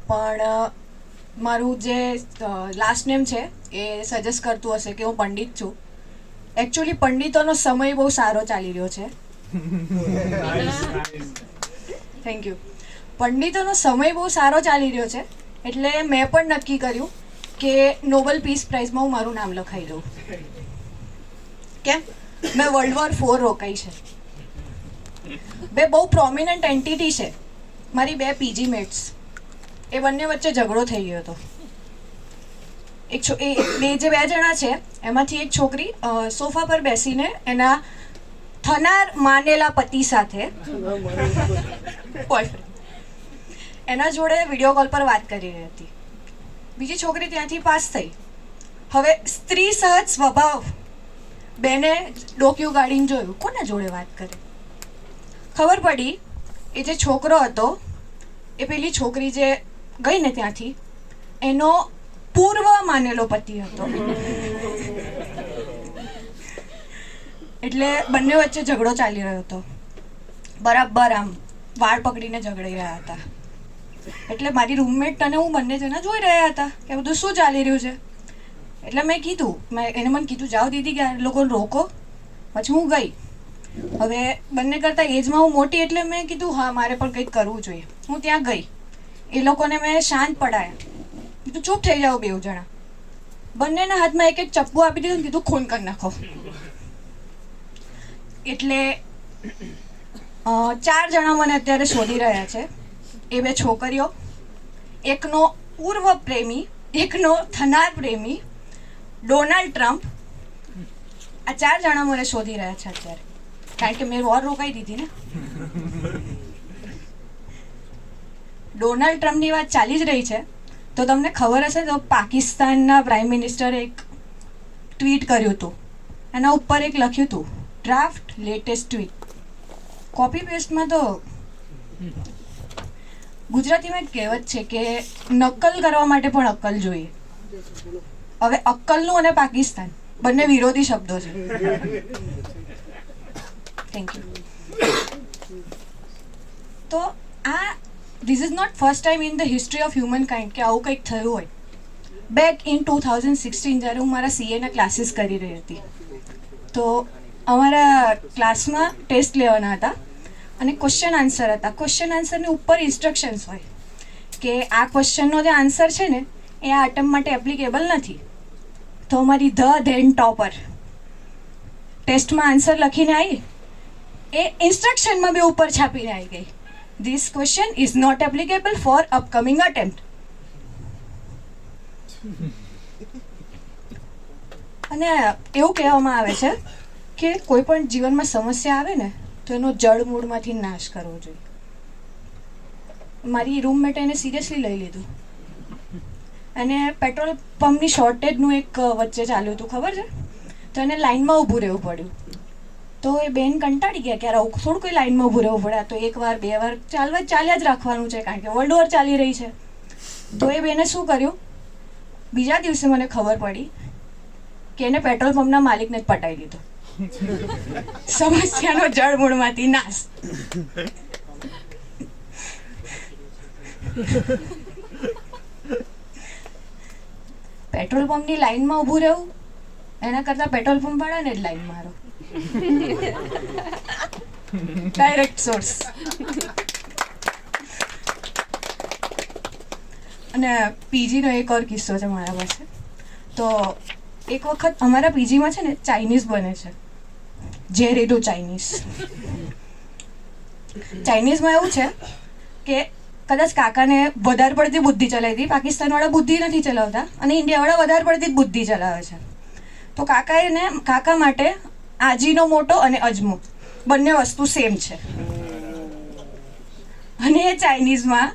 પણ મારું જે લાસ્ટ નેમ છે એ સજેસ્ટ કરતું હશે કે હું પંડિત છું. એકચ્યુઅલી પંડિતોનો સમય બહુ સારો ચાલી રહ્યો છે. Thank you. પંડિતોનો સમય બહુ સારો ચાલી રહ્યો છે એટલે મેં પણ નક્કી કર્યું કે નોબેલ પીસ પ્રાઇઝમાં હું મારું નામ લખાઈ દઉં. કેમ? મેં World War IV રોકાઈ છે. બે બહુ પ્રોમિનન્ટ એન્ટિટી છે મારી, 2 પીજી મેટ્સ. એ બંને વચ્ચે ઝઘડો થઈ ગયો હતો. બે જણા છે એમાંથી એક છોકરી સોફા પર બેસીને એના થનાર માનેલા પતિ સાથે એના જોડે વિડીયો કોલ પર વાત કરી રહી હતી. બીજી છોકરી ત્યાંથી પાસ થઈ. હવે સ્ત્રી સહજ સ્વભાવ બેને ડોક્યું ગાડીને જોયું, કોના જોડે વાત કરે. ખબર પડી એ જે છોકરો હતો એ પેલી છોકરી જે ગઈ ને ત્યાંથી એનો પૂર્વ માનેલો પતિ હતો. એટલે બંને વચ્ચે ઝઘડો ચાલી રહ્યો હતો. બરાબર આમ વાળ પકડીને ઝઘડાઈ રહ્યા હતા. એટલે મારી રૂમમેટ અને હું બંને જણા જોઈ રહ્યા હતા કે બધું શું ચાલી રહ્યું છે. એટલે મેં કીધું, એને મને કીધું જાઓ દીદી કે આ લોકોને રોકો. પછી હું ગઈ. હવે બંને કરતાં એજમાં હું મોટી એટલે મેં કીધું હા મારે પણ કંઈક કરવું જોઈએ. હું ત્યાં ગઈ. એ લોકોને મેં શાંત પડાયા. કીધું ચૂપ થઈ જાઓ બેઉ જણા. બંનેના હાથમાં એક ચપ્પુ આપી દીધું, કીધું ખૂન કરી નાખો. એટલે 4 જણા મને અત્યારે શોધી રહ્યા છે. એ 2 છોકરીઓ, એકનો પૂર્વ પ્રેમી, એકનો થનાર પ્રેમી, ડોનાલ્ડ ટ્રમ્પ. આ 4 જણા મને શોધી રહ્યા છે અત્યારે, કારણ કે મેં વોર રોકાઈ દીધી ને. ડોનાલ્ડ ટ્રમ્પની વાત ચાલી જ રહી છે તો તમને ખબર હશે તો પાકિસ્તાનના પ્રાઇમ મિનિસ્ટરે એક ટ્વીટ કર્યું હતું. એના ઉપર એક લખ્યું હતું ડ્રાફ્ટ લેટેસ્ટ ટ્વીટ. કોપી પેસ્ટમાં તો ગુજરાતીમાં એક કહેવત છે કે નકલ કરવા માટે પણ અક્કલ જોઈએ. હવે અક્કલનું અને પાકિસ્તાન બંને વિરોધી શબ્દો છે. Thank you. તો આ this is not first time in the history of humankind કે આવું કંઈક થયું હોય. બેક ઇન 2016 જ્યારે હું મારા CAના ક્લાસીસ કરી રહી હતી તો અમારા ક્લાસમાં ટેસ્ટ લેવાના હતા અને ક્વેશ્ચન આન્સર હતા. ક્વેશ્ચન આન્સરની ઉપર ઇન્સ્ટ્રક્શન્સ હોય કે આ ક્વેશ્ચનનો જે આન્સર છે ને એ આ આઇટમ માટે એપ્લિકેબલ નથી. તો અમારી ધેન ટોપર ટેસ્ટમાં આન્સર લખીને આવી, એ ઇન્સ્ટ્રક્શનમાં બી ઉપર છાપીને આવી ગઈ, this question is not applicable for upcoming attempt. અને એવું કહેવામાં આવે છે કે કોઈ પણ જીવનમાં સમસ્યા આવે ને તો એનો જડ મૂળમાંથી નાશ કરવો જોઈએ. મારી રૂમમેટે એને સિરિયસલી લઈ લીધું. અને પેટ્રોલ પંપની શોર્ટેજનું એક વચ્ચે ચાલ્યું હતું ખબર છે, તો એને લાઇનમાં ઊભું રહેવું પડ્યું. તો એ બેન કંટાળી ગયા કે યાર આવું થોડું કોઈ લાઇનમાં ઊભું રહેવું પડે, તો 1 વાર 2 વાર ચાલ્યા જ રાખવાનું છે કારણ કે વર્લ્ડ વોર ચાલી રહી છે. તો એ બેને શું કર્યું, બીજા દિવસે મને ખબર પડી કે એને પેટ્રોલ પંપના માલિકને જ પટાઈ દીધો. સમસ્યાનો જડ મૂળમાંથી નાશ. પેટ્રોલ પંપની લાઈનમાં ઊભું રહેવું એના કરતાં પેટ્રોલ પંપ વાળાને જ લાઈન મારો. Direct source. અને પીજીનો એક ઓર કિસ્સો છે મારા પાસે. તો એક વખત અમારા પીજીમાં છે ને ચાઇનીઝ બને છે, ઝેરીલું ચાઇનીઝ. ચાઇનીઝમાં એવું છે કે કદાચ કાકાને વધારે પડતી બુદ્ધિ ચલાવી હતી. પાકિસ્તાનવાળા બુદ્ધિ નથી ચલાવતા અને ઇન્ડિયાવાળા વધારે પડતી જ બુદ્ધિ ચલાવે છે. તો કાકા માટે આજીનો મોટો અને અજમો બંને વસ્તુ સેમ છે. અને એ ચાઇનીઝમાં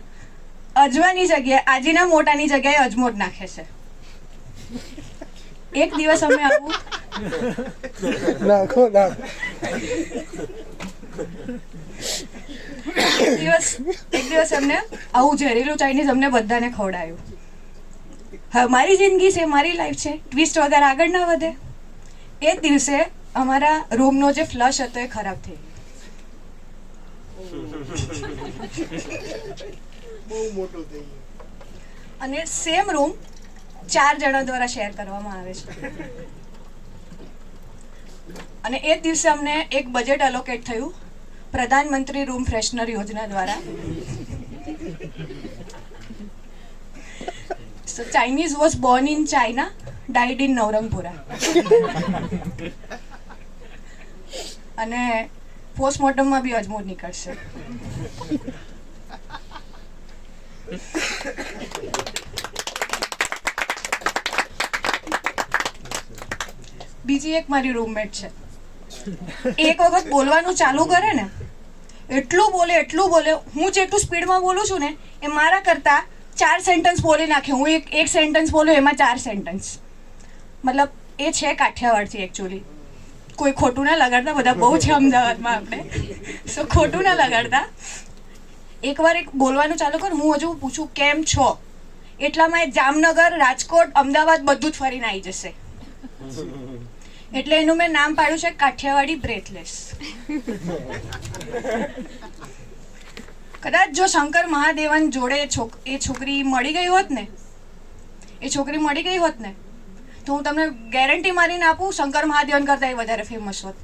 અજમાની જગ્યાએ આજીના મોટાની જગ્યાએ અજમો જ નાખે છે. એક દિવસ અમે આવું એક દિવસ અમને આવું ઝેરીલું ચાઇનીઝ અમને બધાને ખવડાવ્યું. હવે મારી જિંદગી છે, મારી લાઈફ છે, ટ્વિસ્ટ વગર આગળ ના વધે. એ જ દિવસે અમારા રૂમનો જે ફ્લશ હતો એ ખરાબ થઈ ગયો. બહુ મોટો થઈ ગયો. અને સેમ રૂમ 4 જણા દ્વારા શેર કરવામાં આવે છે. અને એ જ દિવસે અમને એક બજેટ એલોકેટ થયું પ્રધાનમંત્રી રૂમ ફ્રેશનર યોજના દ્વારા. So Chinese was born in China, died in Navrangpura. અને પોસ્ટમોર્ટમમાં બી અજમોર નીકળશે. બીજી એક મારી રૂમમેટ છે. એક વખત બોલવાનું ચાલુ કરે ને, એટલું બોલે હું જેટલું સ્પીડમાં બોલું છું ને એ મારા કરતા 4 સેન્ટેન્સ બોલી નાખે. હું એક સેન્ટેન્સ બોલું એમાં 4 સેન્ટેન્સ. મતલબ એ છે કાઠિયાવાડથી એકચ્યુઅલી. કોઈ ખોટું ના લગાડતા, બધા બહુ છે અમદાવાદમાં આપણે, સો ખોટું ના લગાડતા. એકવાર એક બોલવાનું ચાલુ કર, હું હજુ પૂછું કેમ છો, એટલામાં એ જામનગર, રાજકોટ, અમદાવાદ બધું જ ફરીને આવી જશે. એટલે એનું મેં નામ પાડ્યું છે કાઠિયાવાડી બ્રેથલેસ. કદાચ જો શંકર મહાદેવન જોડે એ છોકરી મળી ગઈ હોત ને, તો હું તમને ગેરંટી મારીને આપું શંકર મહાદેવન કરતા એ વધારે ફેમસ હોત.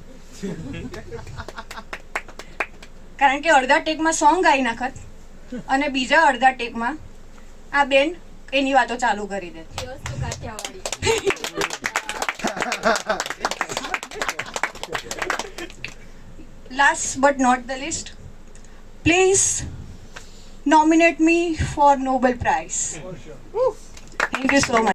કારણ કે અડધા ટેકમાં સોંગ ગાઈ નાખત અને બીજા અડધા ટેકમાં આ બેન એની વાતો ચાલુ કરી દે. Last but not the least, please nominate me for Nobel Prize. Thank you so much.